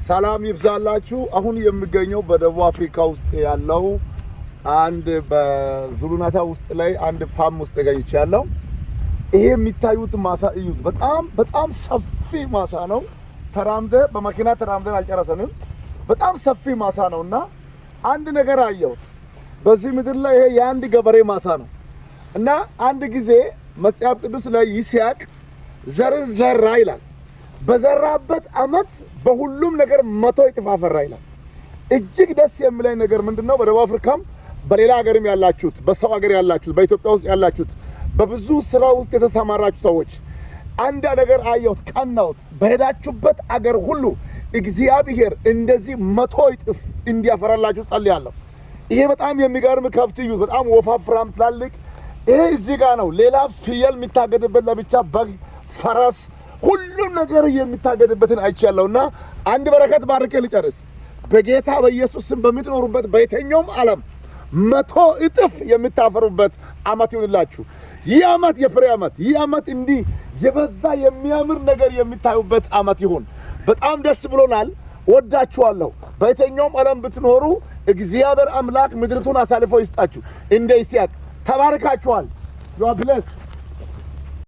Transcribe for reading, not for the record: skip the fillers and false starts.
ሰላም ይብዛላችሁ። አሁን የሚገኘው በደቡብ አፍሪካ ውስጥ ያለው አንድ በዙሉናታ ውስጥ ላይ አንድ ፋም ውስጥ ተገኝቻለሁ። ይሄ የሚታዩት ማሳ እዩት። በጣም ሰፊ ማሳ ነው። በመኪና ተራምደን አልጨረሰንም። በጣም ሰፊ ማሳ ነውና አንድ ነገር አየው። በዚህ ምድር ላይ ይሄ የአንድ ገበሬ ማሳ ነው እና አንድ ጊዜ መጽሐፍ ቅዱስ ላይ ይስሐቅ ዘርን ዘራ ይላል። በዘራበት አመት በሁሉም ነገር 100 እጥፍ አፈራ ይላል። እጅግ ደስ የሚለኝ ነገር ምንድነው? በደቡብ አፍሪካም በሌላ ሀገርም ያላችሁት፣ በሰው ሀገር ያላችሁት፣ በኢትዮጵያ ውስጥ ያላችሁት፣ በብዙ ስራ ውስጥ የተሰማራችሁ ሰዎች አንድ ነገር አየሁት፣ ቀናሁት። በሄዳችሁበት አገር ሁሉ እግዚአብሔር እንደዚህ 100 እጥፍ እንዲያፈራላችሁ ጸልያለሁ። ይሄ በጣም የሚገርም ከብት እዩ። በጣም ወፋፍራም ትላልቅ። ይሄ እዚህ ጋር ነው። ሌላ ፍየል የሚታገድበት ለብቻ፣ በግ፣ ፈረስ፣ ሁሉም ነገር የሚታገድበትን አይቻለሁና አንድ በረከት ባርኬ ልጨርስ። በጌታ በኢየሱስ ስም በምትኖሩበት በየትኛውም ዓለም 100 እጥፍ የምታፈሩበት አመት ይሁንላችሁ። ይህ አመት የፍሬ አመት፣ ይህ አመት እንዲህ የበዛ የሚያምር ነገር የሚታዩበት አመት ይሁን። በጣም ደስ ብሎናል። ወዳችኋለሁ። በየትኛውም ዓለም ብትኖሩ እግዚአብሔር አምላክ ምድርቱን አሳልፎ ይስጣችሁ። እንደ ይስሐቅ ተባርካችኋል። You are blessed.